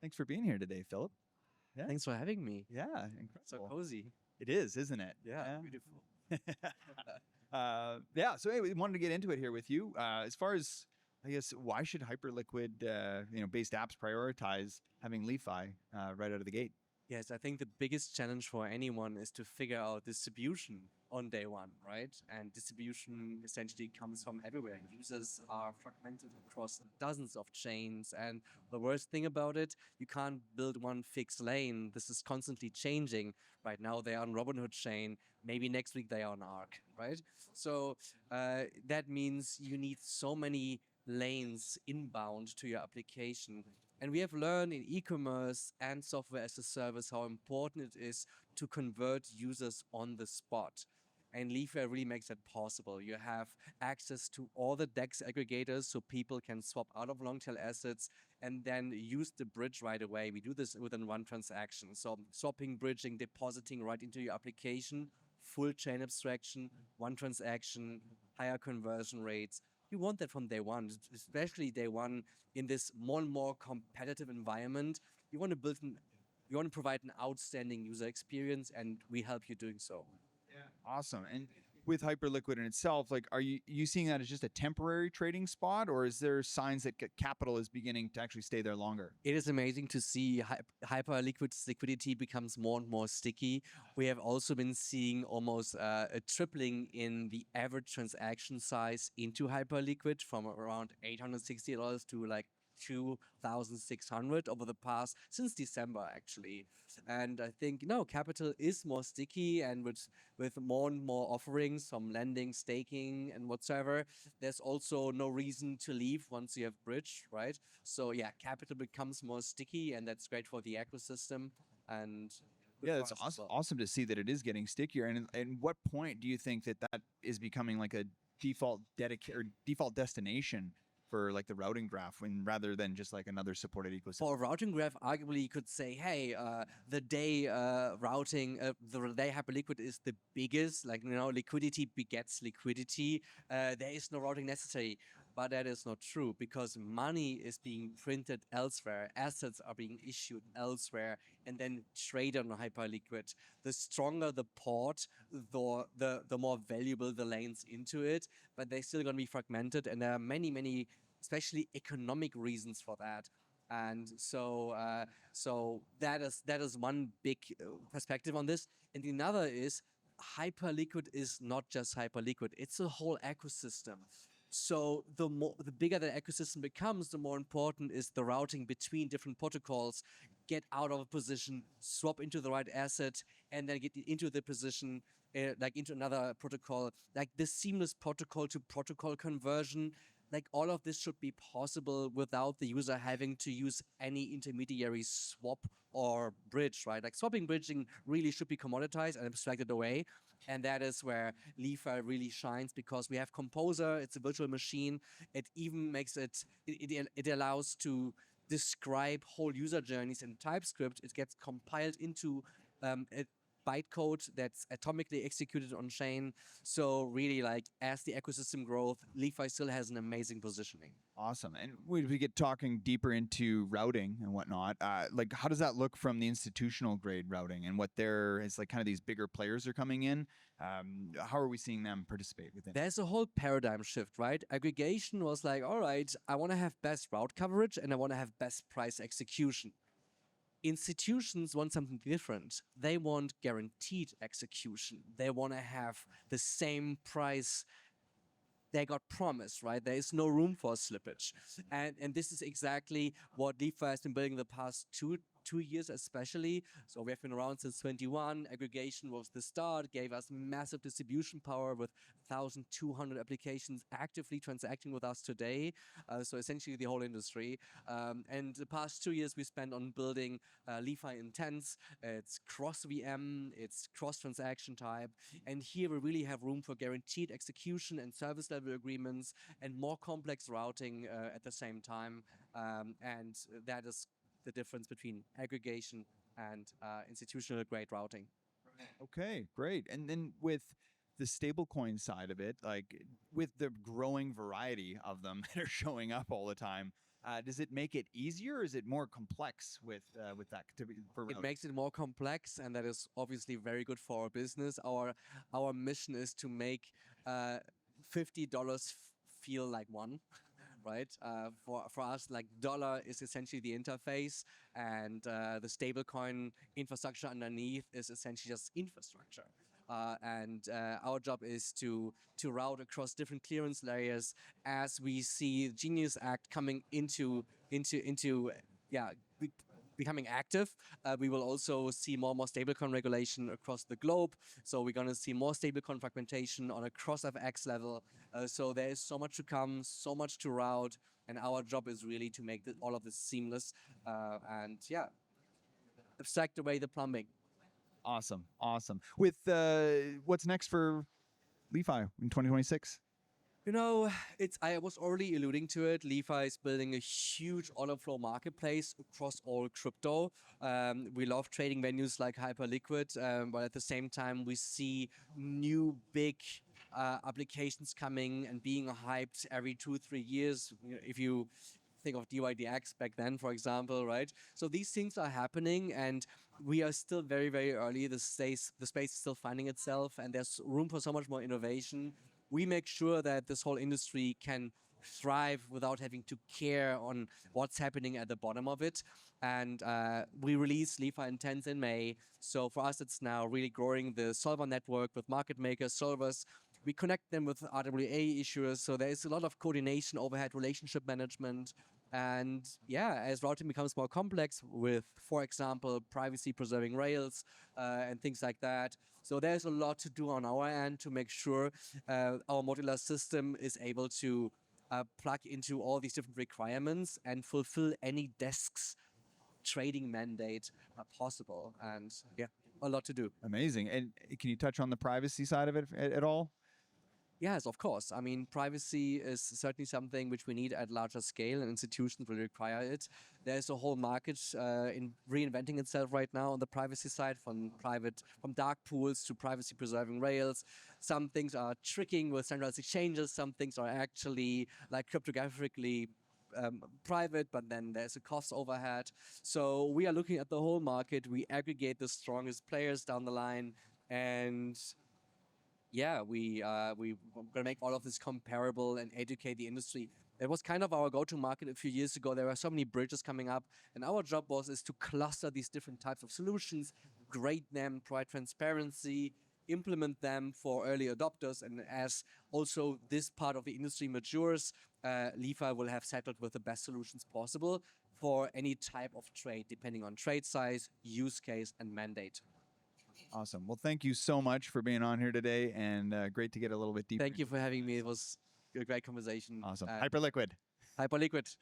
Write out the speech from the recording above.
Thanks for being here today, Philipp. Yeah. Thanks for having me. Yeah, incredible. So cozy. It is, isn't it? Yeah. Beautiful. So anyway, we wanted to get into it here with you. As far as, I guess, why should Hyperliquid, based apps prioritize having Li.Fi right out of the gate? Yes, I think the biggest challenge for anyone is to figure out distribution on day one, right? And distribution essentially comes from everywhere. Users are fragmented across dozens of chains. And the worst thing about it, you can't build one fixed lane. This is constantly changing. Right now they are on Robinhood chain. Maybe next week they are on Arc, right? So that means you need so many lanes inbound to your application. And we have learned in e-commerce and software as a service how important it is to convert users on the spot. And Li.Fi really makes that possible. You have access to all the DEX aggregators so people can swap out of long tail assets and then use the bridge right away. We do this within one transaction. So swapping, bridging, depositing right into your application, full chain abstraction, one transaction, higher conversion rates. You want that from day one, especially day one in this more and more competitive environment. You want to provide an outstanding user experience, and we help you doing so. Yeah. Awesome. And with Hyperliquid in itself, like, are you seeing that as just a temporary trading spot, or is there signs that capital is beginning to actually stay there longer? It is amazing to see Hyperliquid's liquidity becomes more and more sticky. We have also been seeing almost a tripling in the average transaction size into Hyperliquid from around $860 to like 2,600 over the past, since December actually. And I think, capital is more sticky, and with more and more offerings from lending, staking and whatsoever, there's also no reason to leave once you have bridge, right? So yeah, capital becomes more sticky, and that's great for the ecosystem. And yeah, it's awesome to see that it is getting stickier. And what point do you think that is becoming like a default destination for like the routing graph, rather than just like another supported ecosystem? For a routing graph, arguably you could say, hey, the day routing, the day Hyperliquid is the biggest, liquidity begets liquidity. There is no routing necessary, but that is not true, because money is being printed elsewhere, assets are being issued elsewhere, and then traded on Hyperliquid. The stronger the port, the more valuable the lanes into it, but they're still going to be fragmented, and there are many especially economic reasons for that. And so that is one big perspective on this. And another is Hyperliquid is not just Hyperliquid, it's a whole ecosystem. So the bigger the ecosystem becomes, the more important is the routing between different protocols. Get out of a position, swap into the right asset, and then get into the position, into another protocol. Like the seamless protocol to protocol conversion. Like all of this should be possible without the user having to use any intermediary swap or bridge, right? Like swapping, bridging really should be commoditized and abstracted away. And that is where Li.Fi really shines, because we have Composer, it's a virtual machine. It even makes it allows to describe whole user journeys in TypeScript. It gets compiled into bytecode that's atomically executed on chain. So really, like, as the ecosystem grows, Li.Fi still has an amazing positioning. Awesome. And we get talking deeper into routing and whatnot. Like, how does that look from the institutional grade routing, and what is like kind of these bigger players are coming in? How are we seeing them participate within? There's a whole paradigm shift, right? Aggregation was like, all right, I want to have best route coverage and I want to have best price execution. Institutions want something different. They want guaranteed execution. They want to have the same price they got promised, right? There is no room for slippage. And this is exactly what Li.Fi has been building the past two years especially. So we have been around since 21. Aggregation was the start, gave us massive distribution power with 1,200 applications actively transacting with us today. So essentially the whole industry. And the past 2 years we spent on building Li.Fi Intense. It's cross VM, it's cross transaction type. And here we really have room for guaranteed execution and service level agreements and more complex routing at the same time. And that is the difference between aggregation and institutional grade routing. Okay, great. And then with the stablecoin side of it, like with the growing variety of them that are showing up all the time, Does it make it easier, or is it more complex with that for It routing? makes it more complex, and that is obviously very good for our business. Our mission is to make $50 feel like one. Right? For us, like dollar is essentially the interface, and the stablecoin infrastructure underneath is essentially just infrastructure. And our job is to route across different clearance layers as we see Genius Act coming into yeah. Becoming active. We will also see more and more stablecoin regulation across the globe. So we're going to see more stablecoin fragmentation on a cross FX level. So there is so much to come, so much to route, and our job is really to make all of this seamless. And yeah, abstract away the plumbing. Awesome. With what's next for Li.Fi in 2026? You know, I was already alluding to it. Li.Fi is building a huge order flow marketplace across all crypto. We love trading venues like Hyperliquid, but at the same time, we see new big applications coming and being hyped every 2-3 years. If you think of DYDX back then, for example, right? So these things are happening, and we are still very, very early. The space is still finding itself, and there's room for so much more innovation. We make sure that this whole industry can thrive without having to care on what's happening at the bottom of it. And we release Li.Fi Intents in May. So for us, it's now really growing the solver network with market makers, solvers. We connect them with RWA issuers. So there is a lot of coordination, overhead, relationship management. And yeah, as routing becomes more complex with, for example, privacy preserving rails and things like that. So there's a lot to do on our end to make sure our modular system is able to plug into all these different requirements and fulfill any desk's trading mandate possible. And yeah, a lot to do. Amazing. And can you touch on the privacy side of it at all? Yes, of course. I mean, privacy is certainly something which we need at larger scale, and institutions will require it. There's a whole market in reinventing itself right now on the privacy side, from dark pools to privacy preserving rails. Some things are tricking with centralized exchanges. Some things are actually like cryptographically private, but then there's a cost overhead. So we are looking at the whole market. We aggregate the strongest players down the line, and yeah, we're gonna make all of this comparable and educate the industry. It was kind of our go-to market a few years ago. There were so many bridges coming up, and our job is to cluster these different types of solutions, grade them, provide transparency, implement them for early adopters, and as also this part of the industry matures, Li.Fi will have settled with the best solutions possible for any type of trade, depending on trade size, use case, and mandate. Awesome. Well, thank you so much for being on here today, and great to get a little bit deeper. Thank you for having me. It was a great conversation. Awesome. Hyperliquid. Hyperliquid.